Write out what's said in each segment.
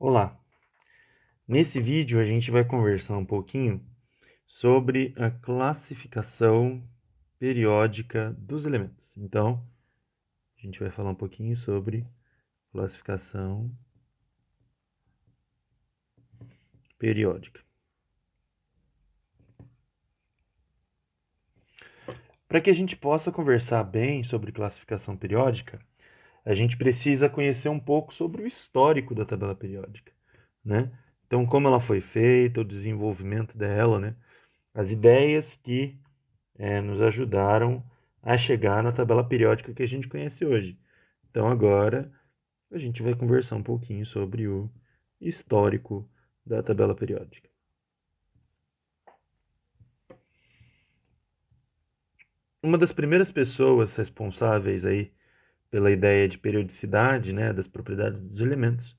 Olá, nesse vídeo a gente vai conversar um pouquinho sobre a classificação periódica dos elementos. Então, a gente vai falar um pouquinho sobre classificação periódica. Para que a gente possa conversar bem sobre classificação periódica, a gente precisa conhecer um pouco sobre o histórico da tabela periódica, né? Então, como ela foi feita, o desenvolvimento dela, né? As ideias que nos ajudaram a chegar na tabela periódica que a gente conhece hoje. Então agora a gente vai conversar um pouquinho sobre o histórico da tabela periódica. Uma das primeiras pessoas responsáveis aí pela ideia de periodicidade, né, das propriedades dos elementos,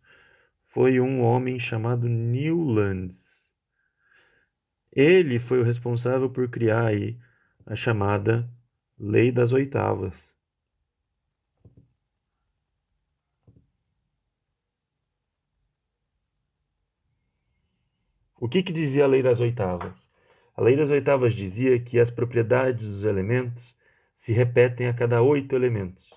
foi um homem chamado Newlands. Ele foi o responsável por criar aí a chamada Lei das Oitavas. O que dizia a Lei das Oitavas? A Lei das Oitavas dizia que as propriedades dos elementos se repetem a cada 8 elementos.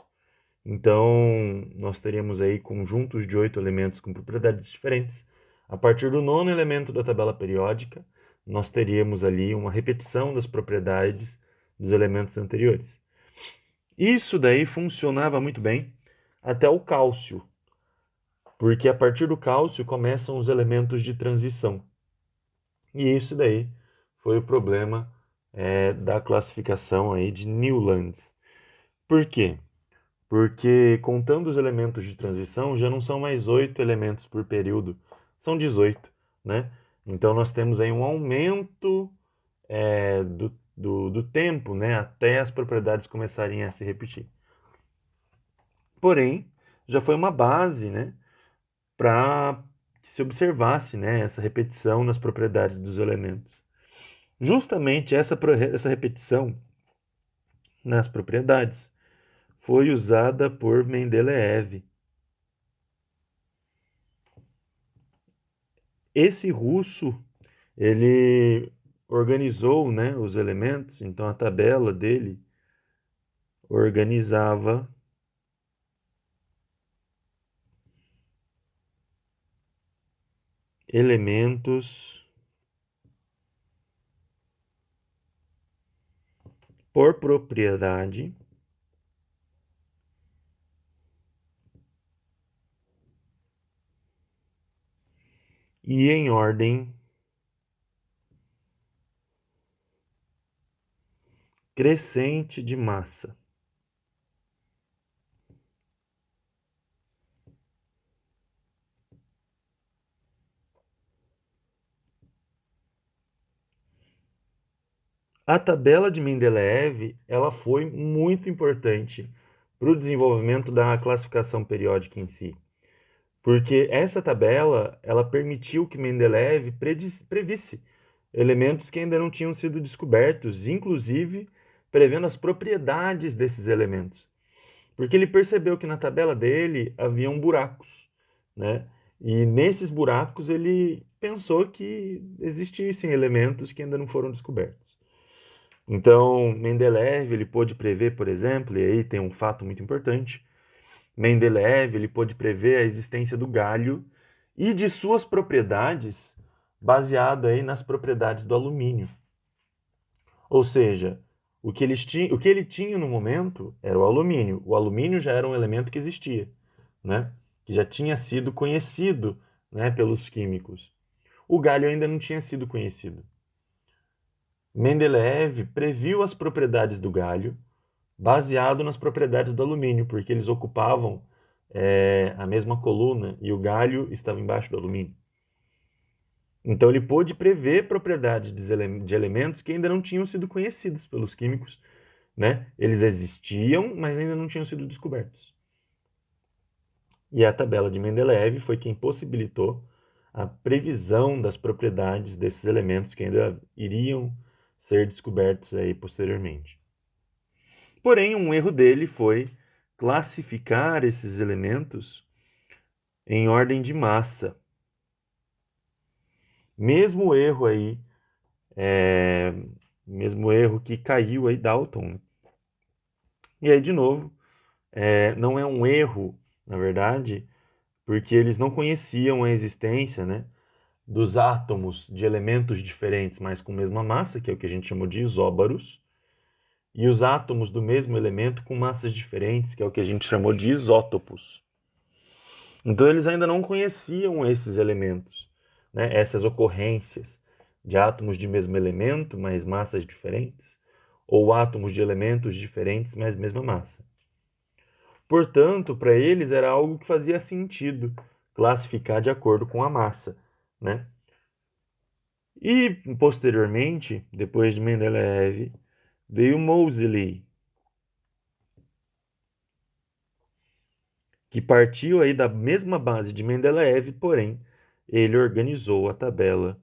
Então, nós teríamos aí conjuntos de 8 elementos com propriedades diferentes. A partir do nono elemento da tabela periódica, nós teríamos ali uma repetição das propriedades dos elementos anteriores. Isso daí funcionava muito bem até o cálcio, porque a partir do cálcio começam os elementos de transição. E isso daí foi o problema da classificação aí de Newlands. Por quê? Porque contando os elementos de transição, já não são mais 8 elementos por período, são 18, né? Então nós temos aí um aumento do tempo, né? Até as propriedades começarem a se repetir. Porém, já foi uma base, né? Para que se observasse, né? Essa repetição nas propriedades dos elementos. Justamente essa repetição nas propriedades foi usada por Mendeleev. Esse russo, ele organizou, né, os elementos, então a tabela dele organizava elementos por propriedade e em ordem crescente de massa. A tabela de Mendeleev, ela foi muito importante para o desenvolvimento da classificação periódica em si, porque essa tabela, ela permitiu que Mendeleev previsse elementos que ainda não tinham sido descobertos, inclusive prevendo as propriedades desses elementos. Porque ele percebeu que na tabela dele haviam buracos, né? E nesses buracos ele pensou que existissem elementos que ainda não foram descobertos. Então, Mendeleev, ele pôde prever, por exemplo, e aí tem um fato muito importante, Mendeleev, ele pôde prever a existência do galho e de suas propriedades, baseado aí nas propriedades do alumínio. Ou seja, o que ele tinha no momento era o alumínio. O alumínio já era um elemento que existia, né? Que já tinha sido conhecido, né, pelos químicos. O galho ainda não tinha sido conhecido. Mendeleev previu as propriedades do galho baseado nas propriedades do alumínio, porque eles ocupavam a mesma coluna e o galho estava embaixo do alumínio. Então ele pôde prever propriedades de elementos que ainda não tinham sido conhecidos pelos químicos, né? Eles existiam, mas ainda não tinham sido descobertos. E a tabela de Mendeleev foi quem possibilitou a previsão das propriedades desses elementos que ainda iriam ser descobertos aí posteriormente. Porém, um erro dele foi classificar esses elementos em ordem de massa. Mesmo erro aí, é, mesmo erro que caiu aí Dalton, né? E aí, de novo, não é um erro, na verdade, porque eles não conheciam a existência, né, dos átomos de elementos diferentes, mas com mesma massa, que é o que a gente chamou de isóbaros, e os átomos do mesmo elemento com massas diferentes, que é o que a gente chamou de isótopos. Então eles ainda não conheciam esses elementos, né, essas ocorrências de átomos de mesmo elemento, mas massas diferentes, ou átomos de elementos diferentes, mas mesma massa. Portanto, para eles era algo que fazia sentido classificar de acordo com a massa, né? E posteriormente, depois de Mendeleev, veio Moseley, que partiu aí da mesma base de Mendeleev, porém ele organizou a tabela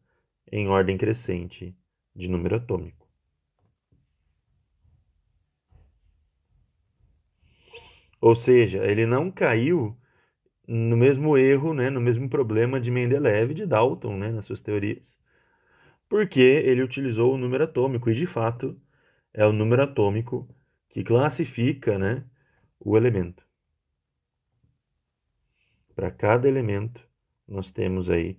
em ordem crescente de número atômico. Ou seja, ele não caiu no mesmo erro, né, no mesmo problema de Mendeleev e de Dalton, né, nas suas teorias, porque ele utilizou o número atômico e, de fato, é o número atômico que classifica, né, o elemento. Para cada elemento, nós temos aí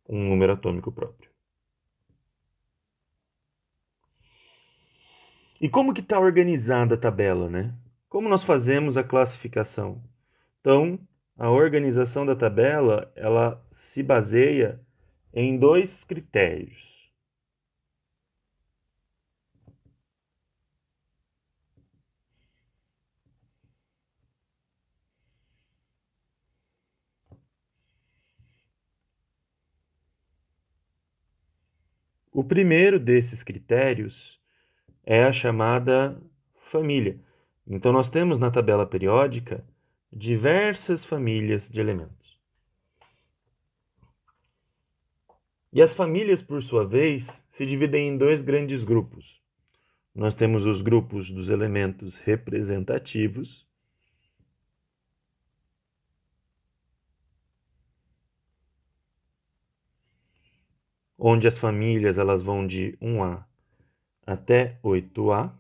um número atômico próprio. E como que está organizada a tabela, né? Como nós fazemos a classificação? Então, a organização da tabela, ela se baseia em dois critérios. O primeiro desses critérios é a chamada família. Então, nós temos na tabela periódica diversas famílias de elementos. E as famílias, por sua vez, se dividem em dois grandes grupos. Nós temos os grupos dos elementos representativos, onde as famílias elas vão de 1A até 8A.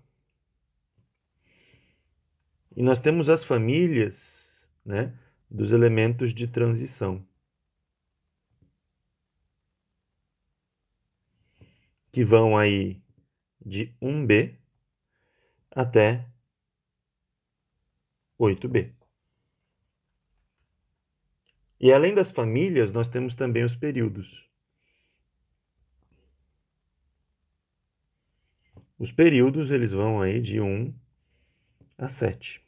E nós temos as famílias, né, dos elementos de transição, que vão aí de 1B até 8B. E além das famílias, nós temos também os períodos. Os períodos, eles vão aí de 1 a 7.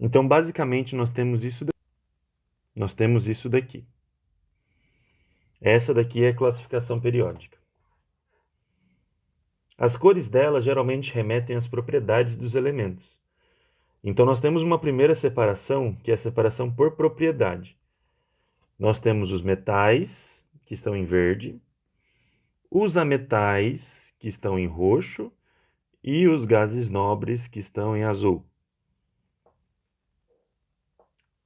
Então, basicamente, nós temos isso daqui. Essa daqui é a classificação periódica. As cores dela geralmente remetem às propriedades dos elementos. Então, nós temos uma primeira separação, que é a separação por propriedade. Nós temos os metais, que estão em verde, os ametais, que estão em roxo, e os gases nobres, que estão em azul.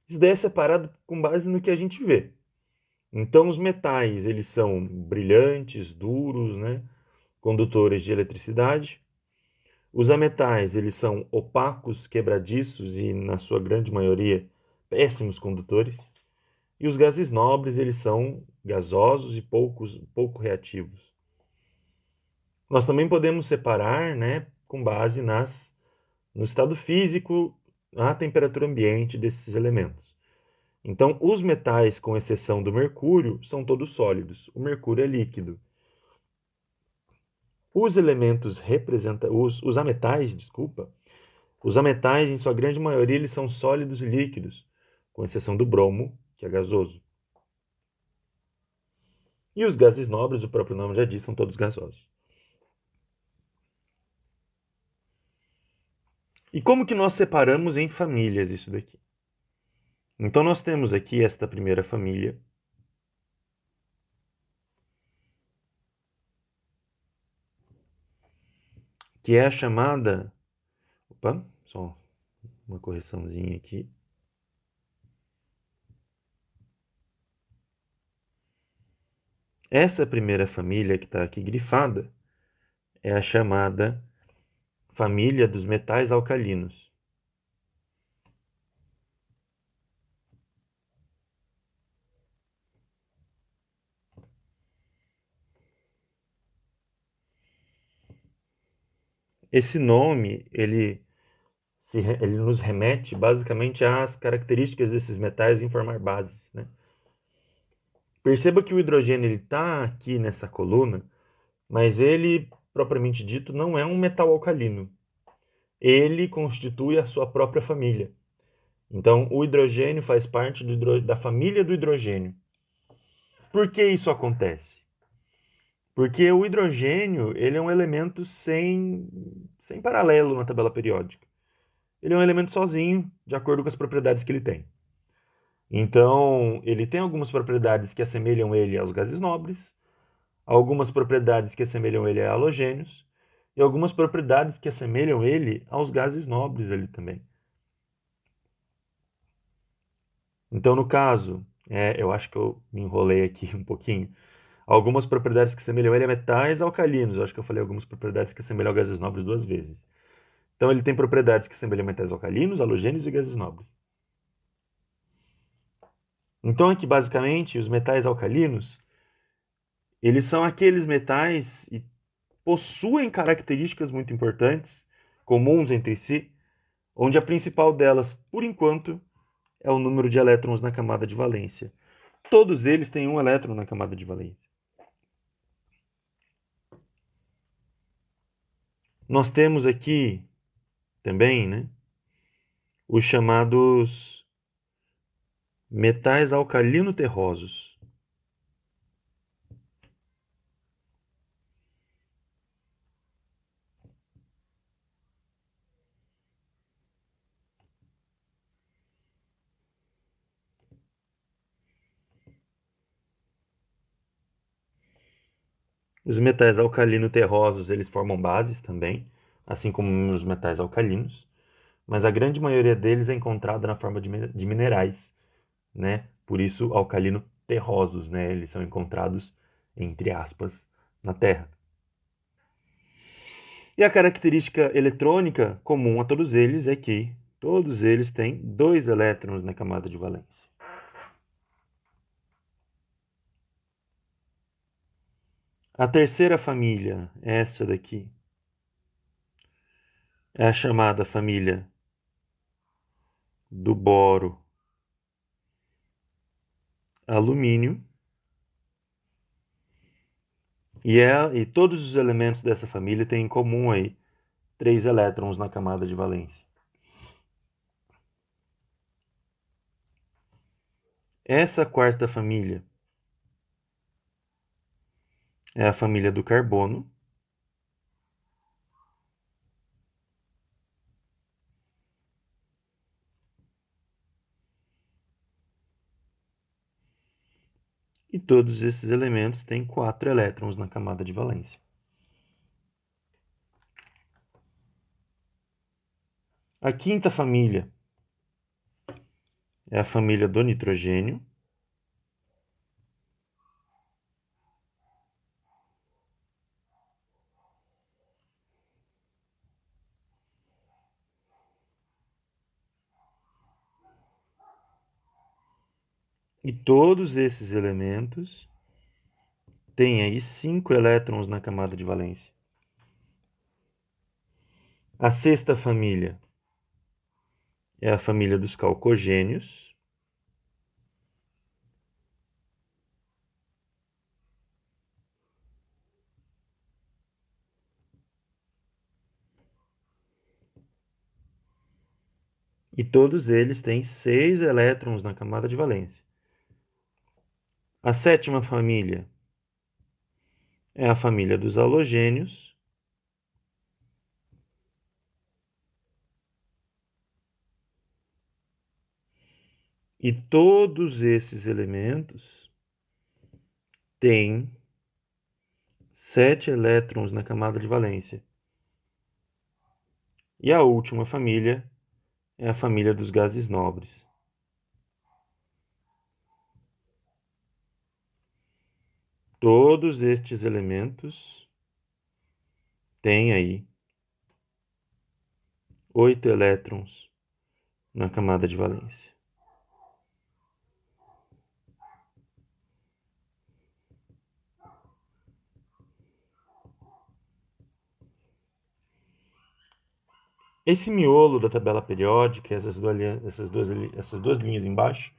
Isso daí é separado com base no que a gente vê. Então, os metais, eles são brilhantes, duros, né? Condutores de eletricidade. Os ametais, eles são opacos, quebradiços e, na sua grande maioria, péssimos condutores. E os gases nobres, eles são gasosos e pouco reativos. Nós também podemos separar, né, com base no estado físico, a temperatura ambiente desses elementos. Então, os metais, com exceção do mercúrio, são todos sólidos. O mercúrio é líquido. Os elementos os ametais, desculpa, os ametais, em sua grande maioria, eles são sólidos e líquidos, com exceção do bromo, que é gasoso. E os gases nobres, o próprio nome já diz, são todos gasosos. E como que nós separamos em famílias isso daqui? Então, nós temos aqui esta primeira família, que é a chamada... Opa, só uma correçãozinha aqui. Essa primeira família que está aqui grifada é a chamada família dos metais alcalinos. Esse nome, ele nos remete basicamente às características desses metais em formar bases, né? Perceba que o hidrogênio está aqui nessa coluna, mas ele, propriamente dito, não é um metal alcalino. Ele constitui a sua própria família. Então, o hidrogênio faz parte da família do hidrogênio. Por que isso acontece? Porque o hidrogênio ele é um elemento sem paralelo na tabela periódica. Ele é um elemento sozinho, de acordo com as propriedades que ele tem. Então, ele tem algumas propriedades que assemelham ele aos gases nobres, algumas propriedades que assemelham ele a halogênios, e algumas propriedades que assemelham ele aos gases nobres ali também. Então, no caso, eu acho que eu me enrolei aqui um pouquinho. Algumas propriedades que assemelham ele a metais alcalinos. Eu acho que eu falei algumas propriedades que assemelham a gases nobres duas vezes. Então, ele tem propriedades que assemelham a metais alcalinos, halogênios e gases nobres. Então, aqui, basicamente, os metais alcalinos, eles são aqueles metais e possuem características muito importantes, comuns entre si, onde a principal delas, por enquanto, é o número de elétrons na camada de valência. Todos eles têm um elétron na camada de valência. Nós temos aqui também, né, os chamados metais alcalino-terrosos. Os metais alcalino-terrosos, eles formam bases também, assim como os metais alcalinos, mas a grande maioria deles é encontrada na forma de minerais, né? Por isso, alcalino-terrosos, né? Eles são encontrados, entre aspas, na Terra. E a característica eletrônica comum a todos eles é que todos eles têm 2 elétrons na camada de valência. A terceira família, essa daqui, é a chamada família do boro alumínio. E todos os elementos dessa família têm em comum aí 3 elétrons na camada de valência. Essa quarta família é a família do carbono. E todos esses elementos têm 4 elétrons na camada de valência. A quinta família é a família do nitrogênio. E todos esses elementos têm aí 5 elétrons na camada de valência. A sexta família é a família dos calcogênios. E todos eles têm 6 elétrons na camada de valência. A sétima família é a família dos halogênios. E todos esses elementos têm 7 elétrons na camada de valência. E a última família é a família dos gases nobres. Todos estes elementos têm aí 8 elétrons na camada de valência. Esse miolo da tabela periódica, essas duas linhas embaixo,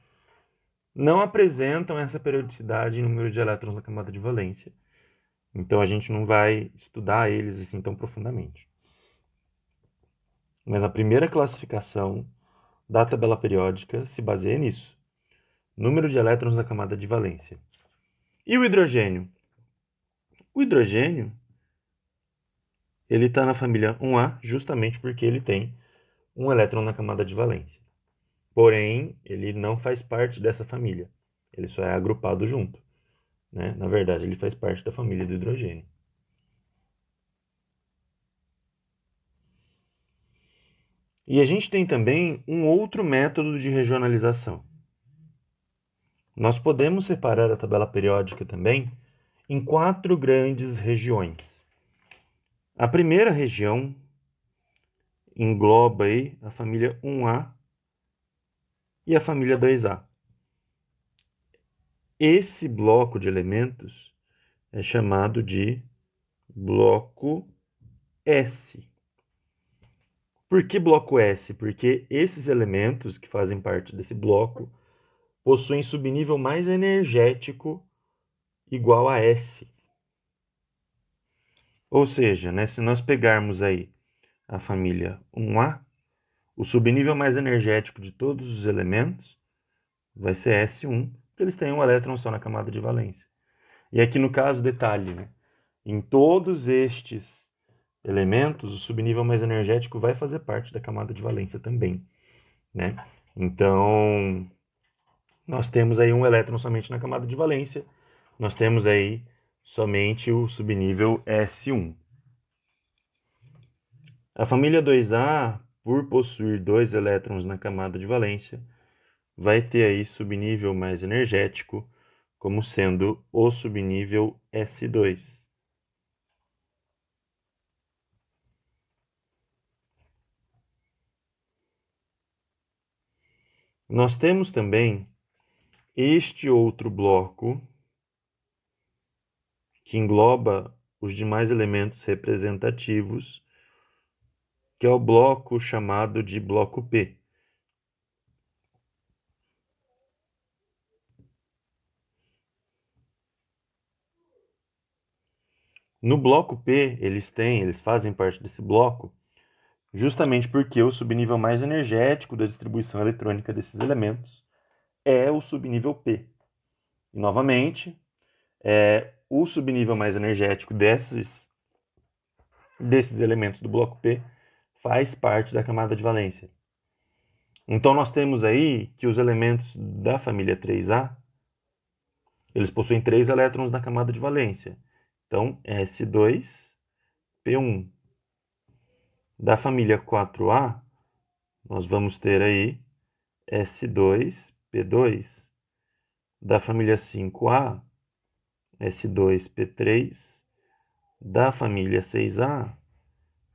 não apresentam essa periodicidade em número de elétrons na camada de valência. Então a gente não vai estudar eles assim tão profundamente. Mas a primeira classificação da tabela periódica se baseia nisso. Número de elétrons na camada de valência. E o hidrogênio? O hidrogênio, ele está na família 1A justamente porque ele tem um elétron na camada de valência. Porém, ele não faz parte dessa família. Ele só é agrupado junto, né? Na verdade, ele faz parte da família do hidrogênio. E a gente tem também um outro método de regionalização. Nós podemos separar a tabela periódica também em 4 grandes regiões. A primeira região engloba aí a família 1A e a família 2A. Esse bloco de elementos é chamado de bloco S. Por que bloco S? Porque esses elementos que fazem parte desse bloco possuem subnível mais energético igual a S. Ou seja, né, se nós pegarmos aí a família 1A, o subnível mais energético de todos os elementos vai ser S1, porque eles têm um elétron só na camada de valência. E aqui no caso, detalhe, né? Em todos estes elementos, o subnível mais energético vai fazer parte da camada de valência também, né? Então, nós temos aí um elétron somente na camada de valência, nós temos aí somente o subnível S1. A família 2A, por possuir 2 elétrons na camada de valência, vai ter aí subnível mais energético, como sendo o subnível S2. Nós temos também este outro bloco, que engloba os demais elementos representativos, que é o bloco chamado de bloco P. No bloco P, eles fazem parte desse bloco, justamente porque o subnível mais energético da distribuição eletrônica desses elementos é o subnível P. E, novamente, o subnível mais energético desses elementos do bloco P faz parte da camada de valência. Então, nós temos aí que os elementos da família 3A, eles possuem 3 elétrons na camada de valência. Então, S2, P1. Da família 4A, nós vamos ter aí S2, P2. Da família 5A, S2, P3. Da família 6A,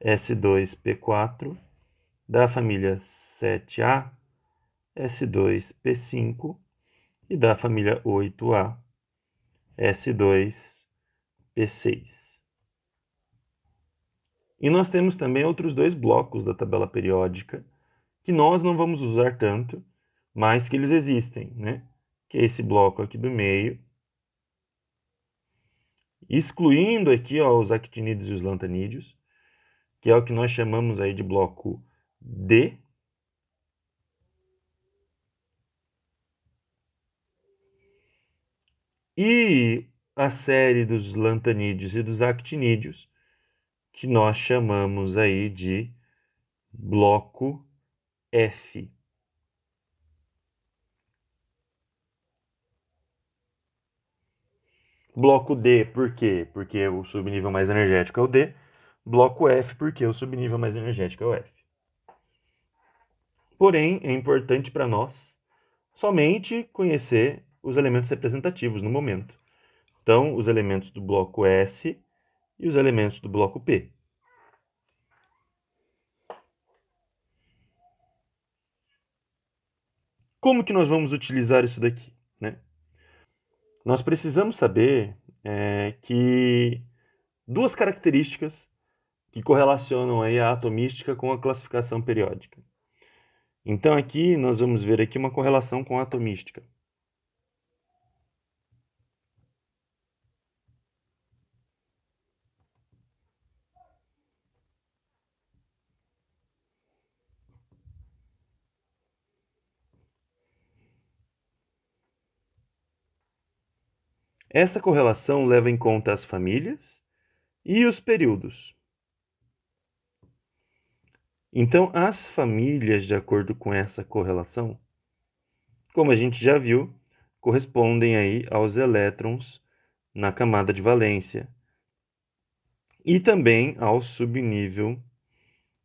S2, P4. Da família 7A, S2, P5. E da família 8A, S2, P6. E nós temos também outros 2 blocos da tabela periódica, que nós não vamos usar tanto, mas que eles existem, né? Que é esse bloco aqui do meio, excluindo aqui ó, os actinídeos e os lantanídeos, que é o que nós chamamos aí de bloco D. E a série dos lantanídeos e dos actinídeos, que nós chamamos aí de bloco F. Bloco D, por quê? Porque o subnível mais energético é o D. Bloco F, porque o subnível mais energético é o F. Porém, é importante para nós somente conhecer os elementos representativos no momento. Então, os elementos do bloco S e os elementos do bloco P. Como que nós vamos utilizar isso daqui, né? Nós precisamos saber que duas características que correlacionam aí a atomística com a classificação periódica. Então aqui nós vamos ver aqui uma correlação com a atomística. Essa correlação leva em conta as famílias e os períodos. Então, as famílias, de acordo com essa correlação, como a gente já viu, correspondem aí aos elétrons na camada de valência e também ao subnível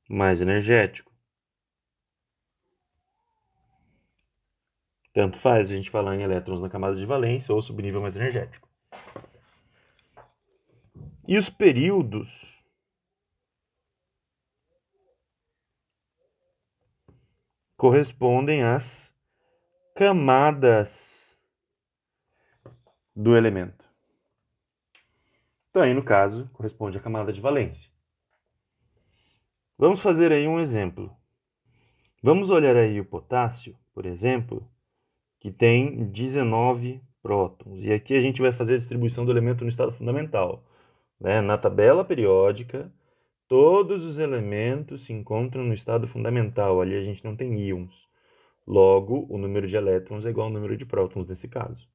mais energético. Tanto faz a gente falar em elétrons na camada de valência ou subnível mais energético. E os períodos correspondem às camadas do elemento. Então, aí, no caso, corresponde à camada de valência. Vamos fazer aí um exemplo. Vamos olhar aí o potássio, por exemplo, que tem 19 prótons. E aqui a gente vai fazer a distribuição do elemento no estado fundamental. Né? Na tabela periódica, todos os elementos se encontram no estado fundamental. Ali a gente não tem íons. Logo, o número de elétrons é igual ao número de prótons nesse caso.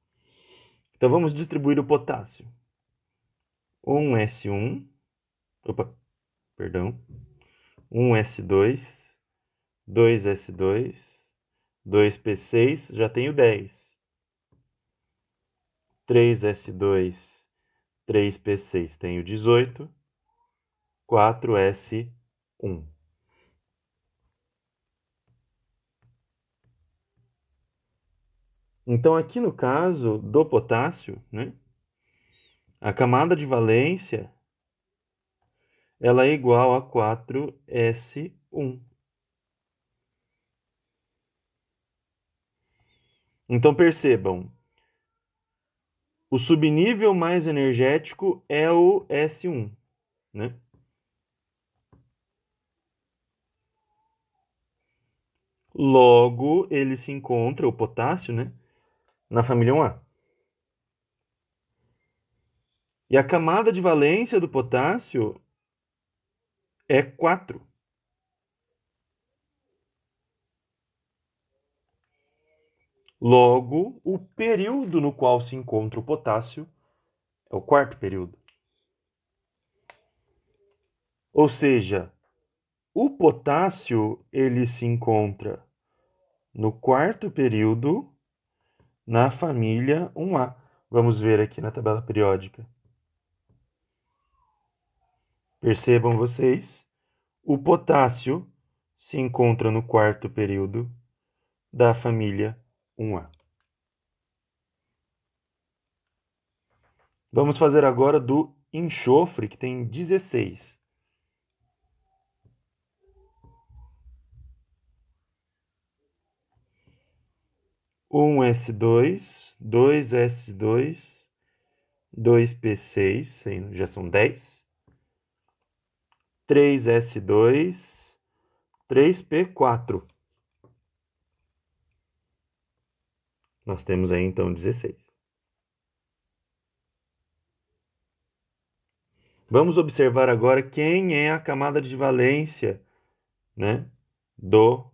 Então, vamos distribuir o potássio. 1s1, perdão, 1s2, 2s2, 2p6, já tenho 10. 3s2, 3p6, tenho 18. 4s1. Então, aqui no caso do potássio, né, a camada de valência ela é igual a 4s1. Então, percebam, o subnível mais energético é o S1, né? Logo, ele se encontra, o potássio, né, na família 1A. E a camada de valência do potássio é 4. Logo, o período no qual se encontra o potássio é o quarto período. Ou seja, o potássio ele se encontra no quarto período na família 1A. Vamos ver aqui na tabela periódica. Percebam vocês, o potássio se encontra no quarto período da família 1A. Vamos fazer agora do enxofre, que tem 16. 1s2, 2s2, 2p6, já são 10. 3s2, 3p4. Nós temos aí então 16. Vamos observar agora quem é a camada de valência, né, do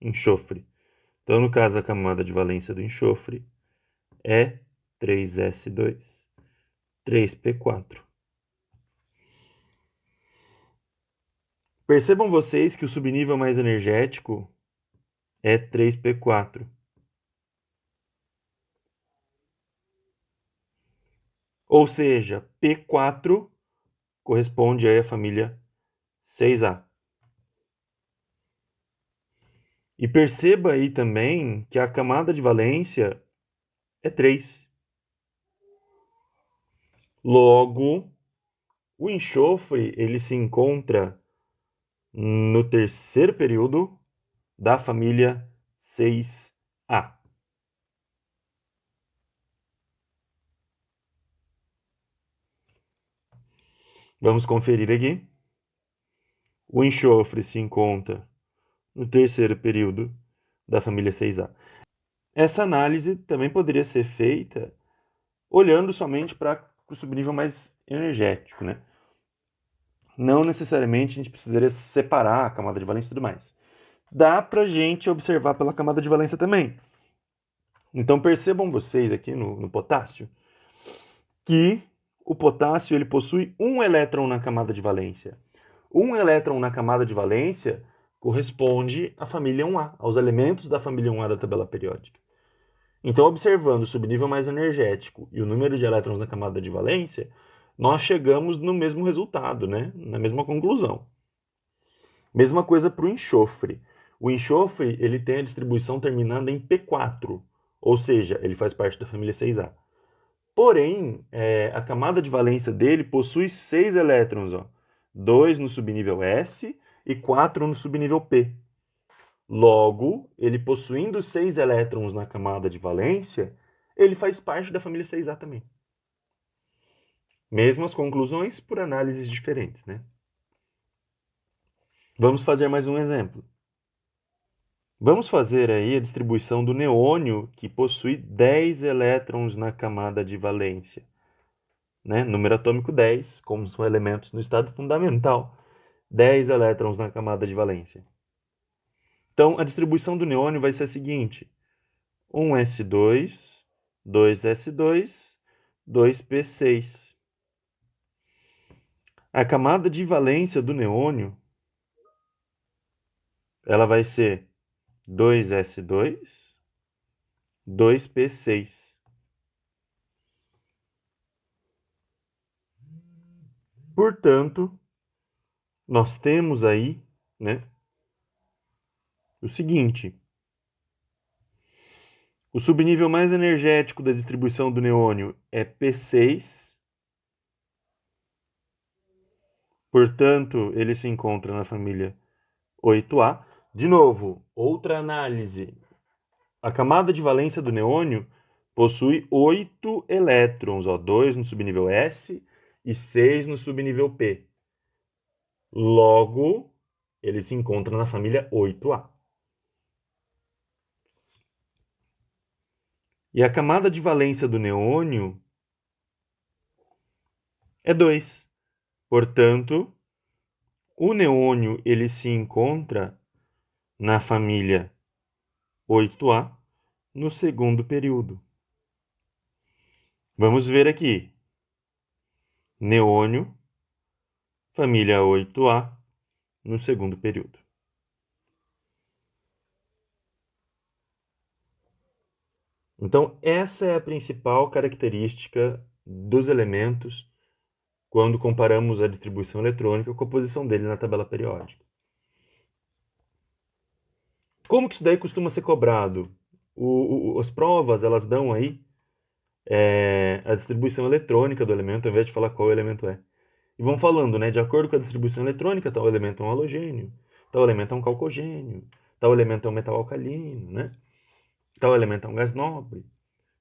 enxofre. Então, no caso, a camada de valência do enxofre é 3s2, 3p4. Percebam vocês que o subnível mais energético é 3p4. Ou seja, P4 corresponde aí à família 6A. E perceba aí também que a camada de valência é 3. Logo, o enxofre ele se encontra no terceiro período da família 6A. Vamos conferir aqui. O enxofre se encontra no terceiro período da família 6A. Essa análise também poderia ser feita olhando somente para o subnível mais energético, né? Não necessariamente a gente precisaria separar a camada de valência e tudo mais. Dá para a gente observar pela camada de valência também. Então percebam vocês aqui no potássio que o potássio ele possui um elétron na camada de valência. Um elétron na camada de valência corresponde à família 1A, aos elementos da família 1A da tabela periódica. Então, observando o subnível mais energético e o número de elétrons na camada de valência, nós chegamos no mesmo resultado, né? Na mesma conclusão. Mesma coisa para o enxofre. O enxofre ele tem a distribuição terminando em P4, ou seja, ele faz parte da família 6A. Porém, a camada de valência dele possui 6 elétrons, ó, 2 no subnível S e 4 no subnível P. Logo, ele possuindo 6 elétrons na camada de valência, ele faz parte da família 6A também. Mesmas conclusões por análises diferentes, né? Vamos fazer mais um exemplo. Vamos fazer aí a distribuição do neônio, que possui 10 elétrons na camada de valência. Né? Número atômico 10, como são elementos no estado fundamental, 10 elétrons na camada de valência. Então, a distribuição do neônio vai ser a seguinte: 1s2, 2s2, 2p6. A camada de valência do neônio ela vai ser 2s2, 2p6. Portanto, nós temos aí, né, o seguinte: o subnível mais energético da distribuição do neônio é P6. Portanto, ele se encontra na família 8A. De novo, outra análise. A camada de valência do neônio possui 8 elétrons, 2 no subnível S e 6 no subnível P. Logo, ele se encontra na família 8A. E a camada de valência do neônio é 2. Portanto, o neônio ele se encontra na família 8A no segundo período. Vamos ver aqui. Neônio, família 8A, no segundo período. Então, essa é a principal característica dos elementos quando comparamos a distribuição eletrônica com a posição dele na tabela periódica. Como que isso daí costuma ser cobrado? As provas, elas dão aí a distribuição eletrônica do elemento, ao invés de falar qual elemento é. E vão falando, né? De acordo com a distribuição eletrônica, tal elemento é um halogênio, tal elemento é um calcogênio, tal elemento é um metal alcalino, né? Tal elemento é um gás nobre.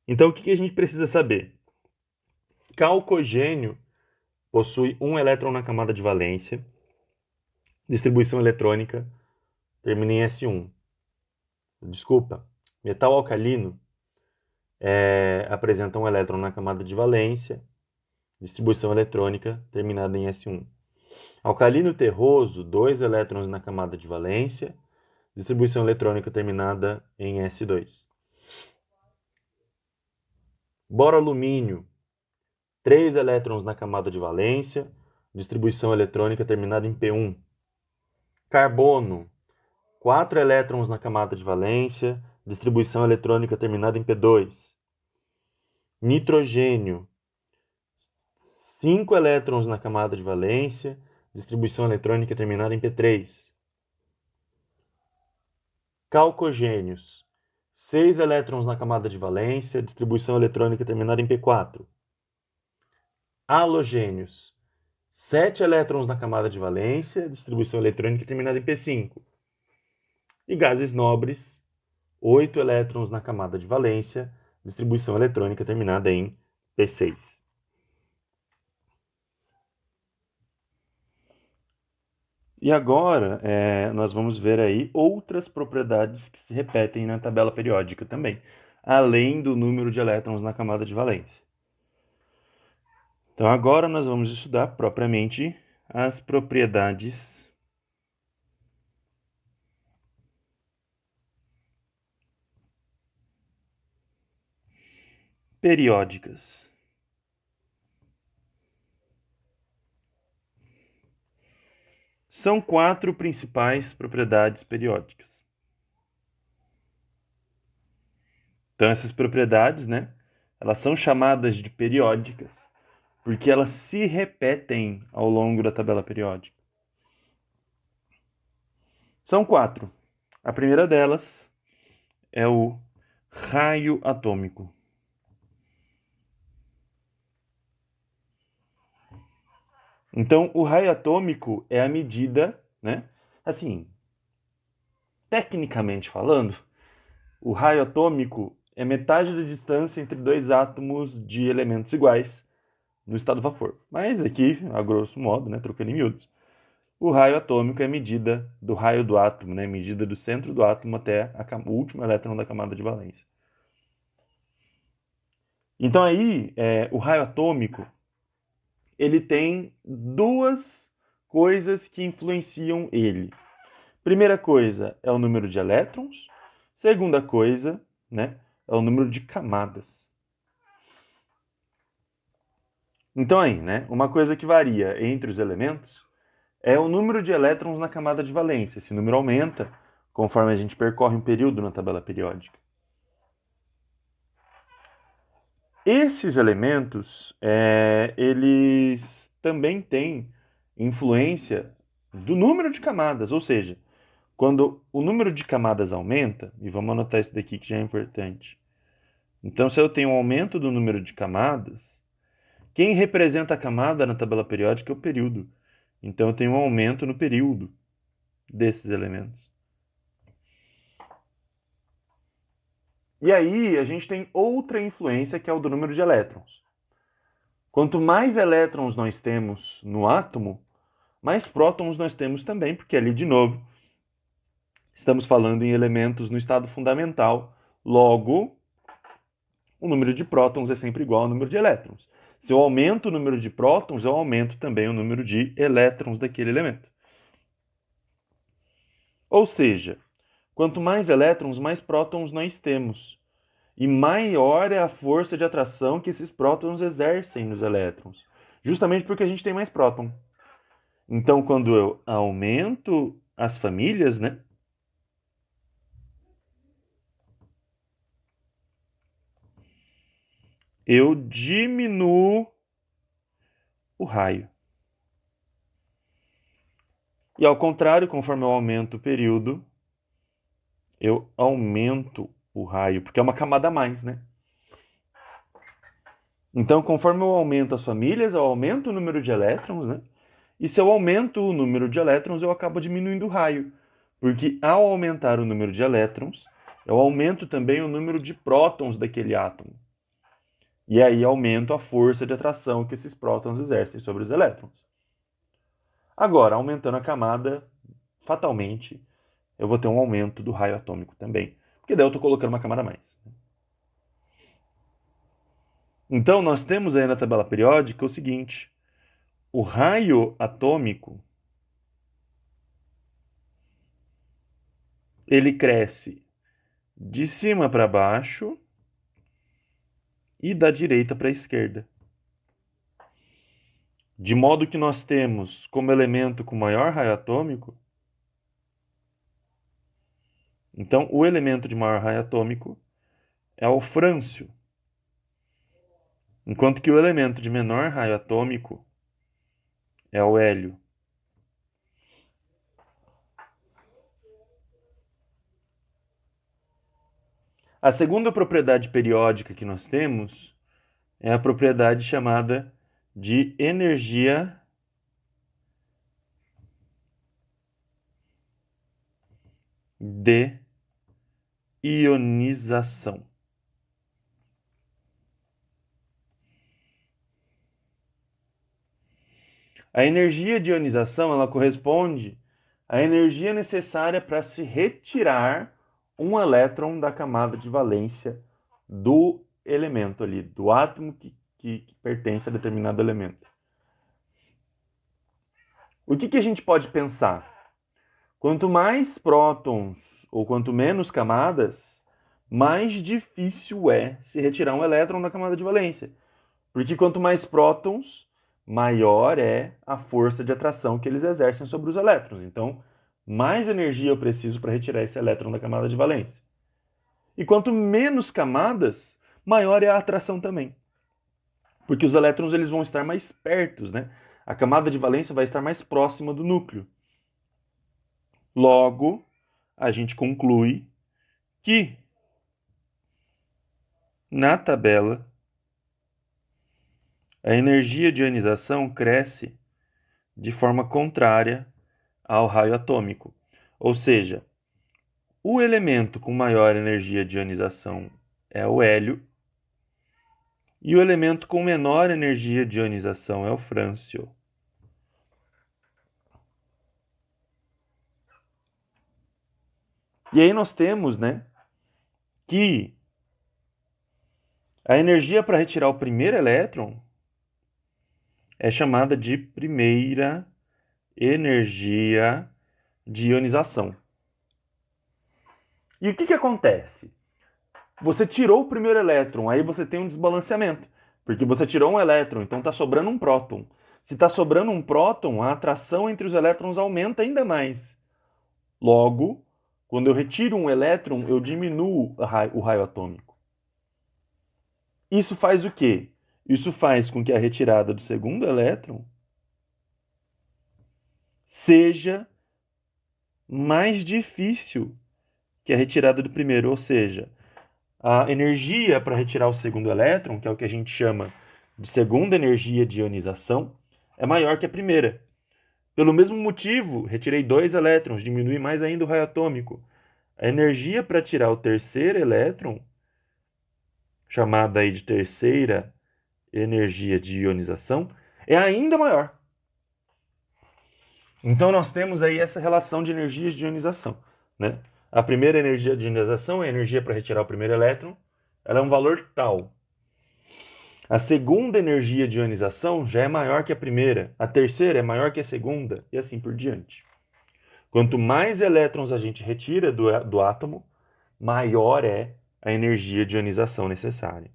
Então, o que a gente precisa saber? Calcogênio possui um elétron na camada de valência, distribuição eletrônica termina em S1. Desculpa, metal alcalino apresenta um elétron na camada de valência, distribuição eletrônica terminada em S1. Alcalino terroso, 2 elétrons na camada de valência, distribuição eletrônica terminada em S2. Boro alumínio, 3 elétrons na camada de valência, distribuição eletrônica terminada em P1. Carbono, 4 elétrons na camada de valência, distribuição eletrônica terminada em P2. Nitrogênio, 5 elétrons na camada de valência, distribuição eletrônica terminada em P3. Calcogênios, 6 elétrons na camada de valência, distribuição eletrônica terminada em P4. Halogênios, 7 elétrons na camada de valência, distribuição eletrônica terminada em p5. E gases nobres, 8 elétrons na camada de valência, distribuição eletrônica terminada em p6. E agora, nós vamos ver aí outras propriedades que se repetem na tabela periódica também, além do número de elétrons na camada de valência. Então, agora nós vamos estudar propriamente as propriedades periódicas. São 4 principais propriedades periódicas. Então, essas propriedades, né, elas são chamadas de periódicas porque elas se repetem ao longo da tabela periódica. São 4. A primeira delas é o raio atômico. Então, o raio atômico é a medida, né? Assim, tecnicamente falando, o raio atômico é metade da distância entre dois átomos de elementos iguais no estado vapor. Mas aqui, a grosso modo, né, trocando em miúdos, o raio atômico é a medida do raio do átomo, né, medida do centro do átomo até o último elétron da camada de valência. Então aí, o raio atômico, ele tem duas coisas que influenciam ele. Primeira coisa é o número de elétrons. Segunda coisa, né, é o número de camadas. Então aí, né, uma coisa que varia entre os elementos é o número de elétrons na camada de valência. Esse número aumenta conforme a gente percorre um período na tabela periódica. Esses elementos, eles também têm influência do número de camadas, ou seja, quando o número de camadas aumenta, e vamos anotar isso daqui que já é importante. Então, se eu tenho um aumento do número de camadas, quem representa a camada na tabela periódica é o período. Então, eu tenho um aumento no período desses elementos. E aí, a gente tem outra influência, que é o do número de elétrons. Quanto mais elétrons nós temos no átomo, mais prótons nós temos também, porque ali, de novo, estamos falando em elementos no estado fundamental. Logo, o número de prótons é sempre igual ao número de elétrons. Se eu aumento o número de prótons, eu aumento também o número de elétrons daquele elemento. Ou seja, quanto mais elétrons, mais prótons nós temos. E maior é a força de atração que esses prótons exercem nos elétrons. Justamente porque a gente tem mais próton. Então, quando eu aumento as famílias, né? Eu diminuo o raio. E ao contrário, conforme eu aumento o período, eu aumento o raio, porque é uma camada a mais, né? Então, conforme eu aumento as famílias, eu aumento o número de elétrons, né? E se eu aumento o número de elétrons, eu acabo diminuindo o raio. Porque ao aumentar o número de elétrons, eu aumento também o número de prótons daquele átomo. E aí aumento a força de atração que esses prótons exercem sobre os elétrons. Agora, aumentando a camada, fatalmente, eu vou ter um aumento do raio atômico também. Porque daí eu estou colocando uma camada a mais. Então, nós temos aí na tabela periódica o seguinte: o raio atômico, ele cresce de cima para baixo e da direita para a esquerda. De modo que nós temos como elemento com maior raio atômico, então o elemento de maior raio atômico é o frâncio, enquanto que o elemento de menor raio atômico é o hélio. A segunda propriedade periódica que nós temos é a propriedade chamada de energia de ionização. A energia de ionização, ela corresponde à energia necessária para se retirar um elétron da camada de valência do elemento ali, do átomo que pertence a determinado elemento. O que a gente pode pensar? Quanto mais prótons ou quanto menos camadas, mais difícil é se retirar um elétron da camada de valência. Porque quanto mais prótons, maior é a força de atração que eles exercem sobre os elétrons. Então, mais energia eu preciso para retirar esse elétron da camada de valência. E quanto menos camadas, maior é a atração também. Porque os elétrons eles vão estar mais perto, né? A camada de valência vai estar mais próxima do núcleo. Logo, a gente conclui que na tabela a energia de ionização cresce de forma contrária ao raio atômico. Ou seja, o elemento com maior energia de ionização é o hélio e o elemento com menor energia de ionização é o frâncio. E aí nós temos, né, que a energia para retirar o primeiro elétron é chamada de primeira energia de ionização. E o que acontece? Você tirou o primeiro elétron, aí você tem um desbalanceamento, porque você tirou um elétron, então está sobrando um próton. Se está sobrando um próton, a atração entre os elétrons aumenta ainda mais. Logo, quando eu retiro um elétron, eu diminuo o raio atômico. Isso faz o quê? Isso faz com que a retirada do segundo elétron seja mais difícil que a retirada do primeiro, ou seja, a energia para retirar o segundo elétron, que é o que a gente chama de segunda energia de ionização, é maior que a primeira. Pelo mesmo motivo, retirei 2 elétrons, diminui mais ainda o raio atômico. A energia para tirar o terceiro elétron, chamada aí de terceira energia de ionização, é ainda maior. Então nós temos aí essa relação de energias de ionização, né? A primeira energia de ionização é a energia para retirar o primeiro elétron, ela é um valor tal. A segunda energia de ionização já é maior que a primeira, a terceira é maior que a segunda, e assim por diante. Quanto mais elétrons a gente retira do átomo, maior é a energia de ionização necessária.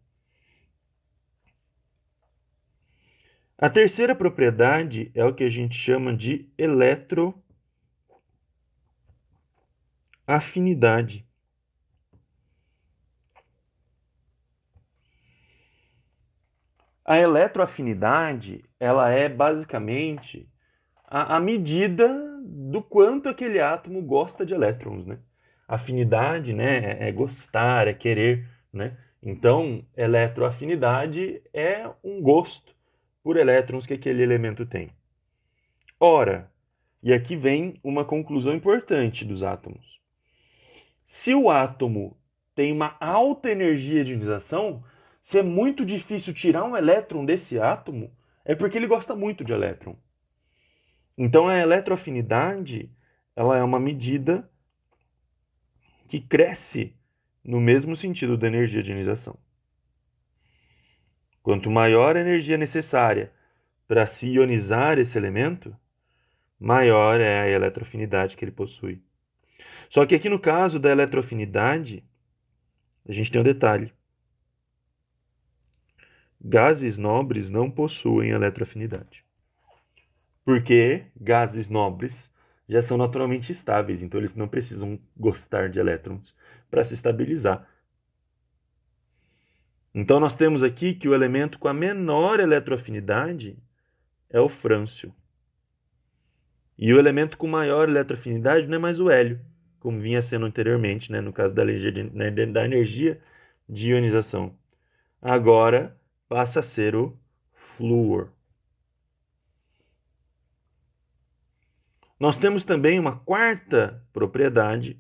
A terceira propriedade é o que a gente chama de eletroafinidade. A eletroafinidade, ela é basicamente a medida do quanto aquele átomo gosta de elétrons, né? Afinidade, né, é gostar, é querer, né? Então, eletroafinidade é um gosto por elétrons que aquele elemento tem. Ora, e aqui vem uma conclusão importante dos átomos. Se o átomo tem uma alta energia de ionização, se é muito difícil tirar um elétron desse átomo, é porque ele gosta muito de elétron. Então, a eletroafinidade, ela é uma medida que cresce no mesmo sentido da energia de ionização. Quanto maior a energia necessária para se ionizar esse elemento, maior é a eletroafinidade que ele possui. Só que aqui no caso da eletroafinidade, a gente tem um detalhe. Gases nobres não possuem eletroafinidade. Porque gases nobres já são naturalmente estáveis, então eles não precisam gostar de elétrons para se estabilizar. Então nós temos aqui que o elemento com a menor eletroafinidade é o frâncio. E o elemento com maior eletroafinidade não é mais o hélio, como vinha sendo anteriormente, né, no caso da energia de ionização. Agora passa a ser o flúor. Nós temos também uma quarta propriedade,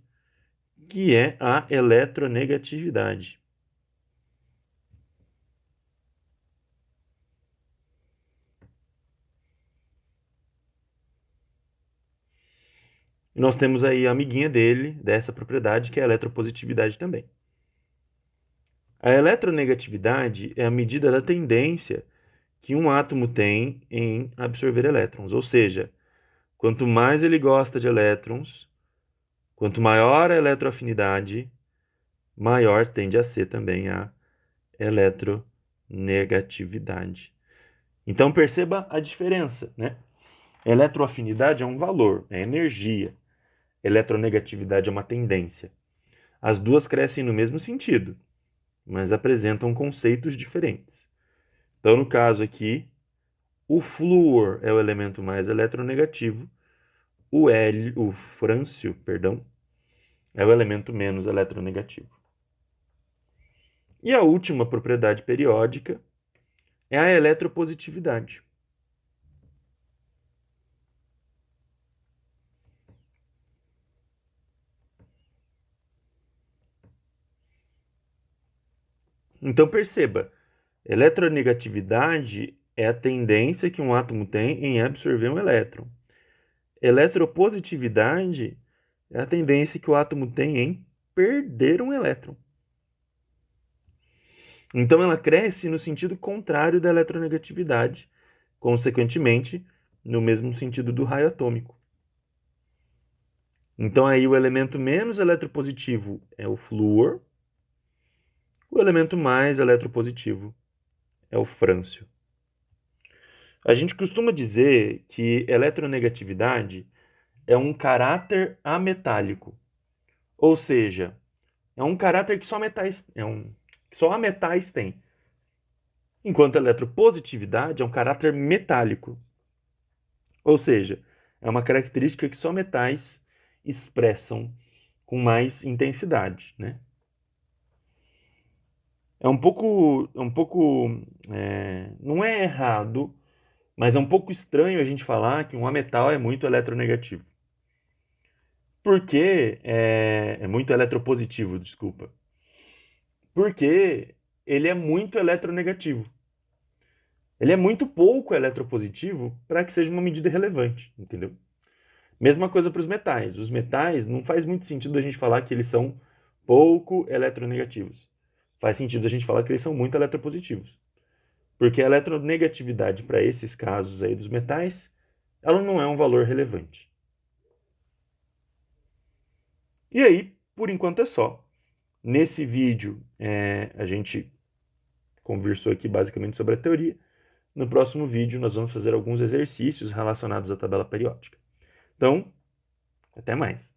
que é a eletronegatividade. E nós temos aí a amiguinha dessa propriedade, que é a eletropositividade também. A eletronegatividade é a medida da tendência que um átomo tem em absorver elétrons, ou seja, quanto mais ele gosta de elétrons, quanto maior a eletroafinidade, maior tende a ser também a eletronegatividade. Então perceba a diferença, né? Eletroafinidade é um valor, é energia. Eletronegatividade é uma tendência. As duas crescem no mesmo sentido, mas apresentam conceitos diferentes. Então, no caso aqui, o flúor é o elemento mais eletronegativo, o frâncio, perdão, é o elemento menos eletronegativo. E a última propriedade periódica é a eletropositividade. Então perceba, eletronegatividade é a tendência que um átomo tem em absorver um elétron. Eletropositividade é a tendência que o átomo tem em perder um elétron. Então ela cresce no sentido contrário da eletronegatividade, consequentemente, no mesmo sentido do raio atômico. Então aí o elemento menos eletropositivo é o flúor, o elemento mais eletropositivo é o frâncio. A gente costuma dizer que eletronegatividade é um caráter ametálico, ou seja, é um caráter que só metais têm. Enquanto a eletropositividade é um caráter metálico, ou seja, é uma característica que só metais expressam com mais intensidade, né? Não é errado, mas é um pouco estranho a gente falar que um ametal é muito eletronegativo. Porque é muito eletropositivo, desculpa. Porque ele é muito eletronegativo. Ele é muito pouco eletropositivo para que seja uma medida relevante, entendeu? Mesma coisa para os metais. Os metais não faz muito sentido a gente falar que eles são pouco eletronegativos. Faz sentido a gente falar que eles são muito eletropositivos. Porque a eletronegatividade para esses casos aí dos metais, ela não é um valor relevante. E aí, por enquanto é só. Nesse vídeo, a gente conversou aqui basicamente sobre a teoria. No próximo vídeo, nós vamos fazer alguns exercícios relacionados à tabela periódica. Então, até mais.